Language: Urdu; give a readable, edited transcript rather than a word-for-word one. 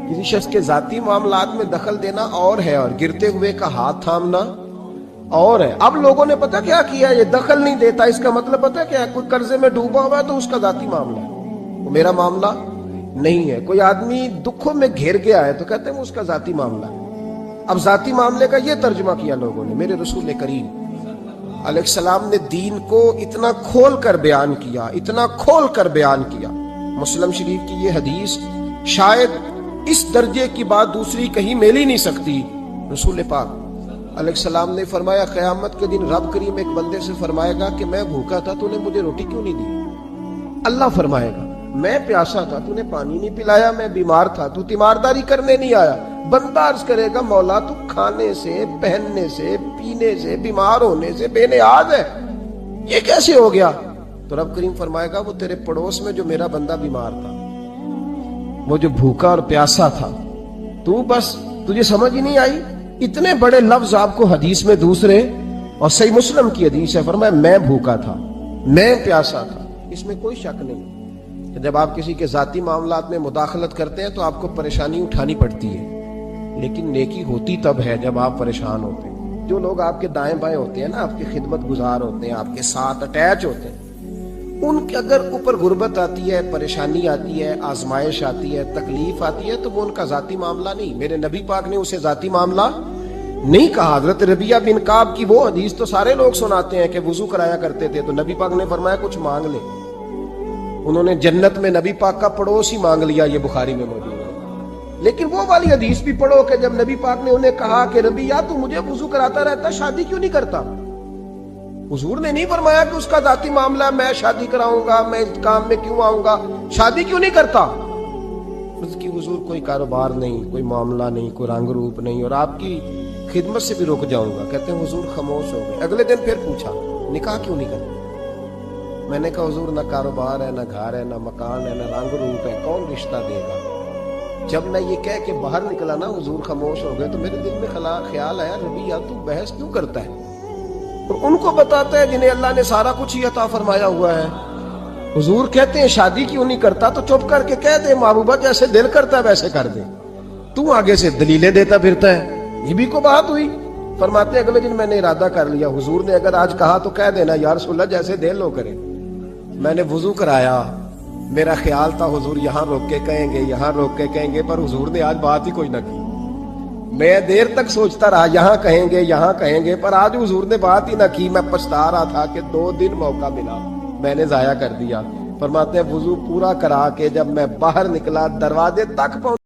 کسی شخص کے ذاتی معاملات میں دخل دینا اور ہے اور گرتے ہوئے کا ہاتھ تھامنا اور ہے۔ اب لوگوں نے پتہ کیا کیا، یہ دخل نہیں دیتا، اس کا مطلب پتہ کیا ہے، کوئی قرضے میں ڈوبا ہوا ہے تو اس کا ذاتی معاملہ ہے، وہ میرا معاملہ نہیں ہے۔ کوئی آدمی دکھوں میں گھیر گیا ہے تو کہتے ہیں وہ اس کا ذاتی معاملہ ہے۔ اب ذاتی معاملے کا یہ ترجمہ کیا لوگوں نے۔ میرے رسول کریم علیہ السلام نے دین کو اتنا کھول کر بیان کیا، اتنا کھول کر بیان کیا۔ مسلم شریف کی یہ حدیث شاید اس درجے کی بات دوسری کہیں مل ہی نہیں سکتی۔ رسول پاک علیہ السلام نے فرمایا قیامت کے دن رب کریم ایک بندے سے فرمائے گا کہ میں بھوکا تھا تو نے مجھے روٹی کیوں نہیں دی؟ اللہ فرمائے گا میں پیاسا تھا تو نے پانی نہیں پلایا، میں بیمار تھا تو تیمارداری کرنے نہیں آیا۔ بندہ عرض کرے گا مولا تو کھانے سے، پہننے سے، پینے سے، بیمار ہونے سے بے نیاز ہے، یہ کیسے ہو گیا؟ تو رب کریم فرمائے گا وہ تیرے پڑوس میں جو میرا بندہ بیمار تھا، وہ جو بھوکا اور پیاسا تھا، تو بس تجھے سمجھ ہی نہیں آئی۔ اتنے بڑے لفظ آپ کو حدیث میں دوسرے، اور صحیح مسلم کی حدیث ہے، فرمایا میں بھوکا تھا، میں پیاسا تھا۔ اس میں کوئی شک نہیں کہ جب آپ کسی کے ذاتی معاملات میں مداخلت کرتے ہیں تو آپ کو پریشانی اٹھانی پڑتی ہے، لیکن نیکی ہوتی تب ہے جب آپ پریشان ہوتے ہیں۔ جو لوگ آپ کے دائیں بائیں ہوتے ہیں نا، آپ کی خدمت گزار ہوتے ہیں، آپ کے ساتھ اٹیچ ہوتے ہیں، ان کے اگر اوپر غربت آتی ہے، پریشانی آتی ہے، آزمائش آتی ہے، تکلیف آتی ہے، تو وہ ان کا ذاتی معاملہ نہیں۔ میرے نبی پاک نے اسے ذاتی معاملہ نہیں کہا۔ حضرت ربیعہ بن کعب کی وہ حدیث تو سارے لوگ سناتے ہیں کہ وضو کرایا کرتے تھے تو نبی پاک نے فرمایا کچھ مانگ لے۔ انہوں نے جنت میں نبی پاک کا پڑوس ہی مانگ لیا، یہ بخاری میں موجود ہے۔ لیکن وہ والی حدیث بھی پڑھو کہ جب نبی پاک نے انہیں کہا کہ ربیعہ تو مجھے وضو کراتا رہتا، شادی کیوں نہیں کرتا؟ حضور نے نہیں فرمایا کہ اس کا ذاتی معاملہ ہے، میں شادی کراؤں گا، میں اس کام میں کیوں آؤں گا، شادی کیوں نہیں کرتا؟ اس کی حضور کوئی کاروبار نہیں، کوئی معاملہ نہیں، کوئی رنگ روپ نہیں، اور آپ کی خدمت سے بھی رک جاؤں گا۔ کہتے ہیں حضور خاموش ہو گئے۔ اگلے دن پھر پوچھا نکاح کیوں نہیں کرتا؟ میں نے کہا حضور نہ کاروبار ہے، نہ گھر ہے، نہ مکان ہے، نہ رنگ روپ ہے، کون رشتہ دے گا؟ جب میں یہ کہہ کے باہر نکلا نا حضور خاموش ہو گئے، تو میرے دل میں خیال آیا ربیعہ تو بحث کیوں کرتا ہے؟ اور ان کو بتاتا ہے جنہیں اللہ نے سارا کچھ ہی عطا فرمایا ہوا ہے۔ حضور کہتے ہیں شادی کیوں نہیں کرتا؟ تو چپ کر کے کہہ دے محبوبہ جیسے دل کرتا ہے ویسے کر دے، تو آگے سے دلیلیں دیتا پھرتا ہے۔ یہ بھی کو بات ہوئی۔ فرماتے ہیں اگلے دن میں نے ارادہ کر لیا، حضور نے اگر آج کہا تو کہہ دینا یا رسول اللہ جیسے دل ہو کرے۔ میں نے وضو کرایا، میرا خیال تھا حضور یہاں روک کے کہیں گے، یہاں روک کے کہیں گے، پر حضور نے آج بات ہی کوئی نہ کی۔ میں دیر تک سوچتا رہا یہاں کہیں گے، یہاں کہیں گے، پر آج حضور نے بات ہی نہ کی۔ میں پچھتا رہا تھا کہ 2 دن موقع ملا، میں نے ضائع کر دیا۔ فرماتے ہیں وضو پورا کرا کے جب میں باہر نکلا، دروازے تک پہنچا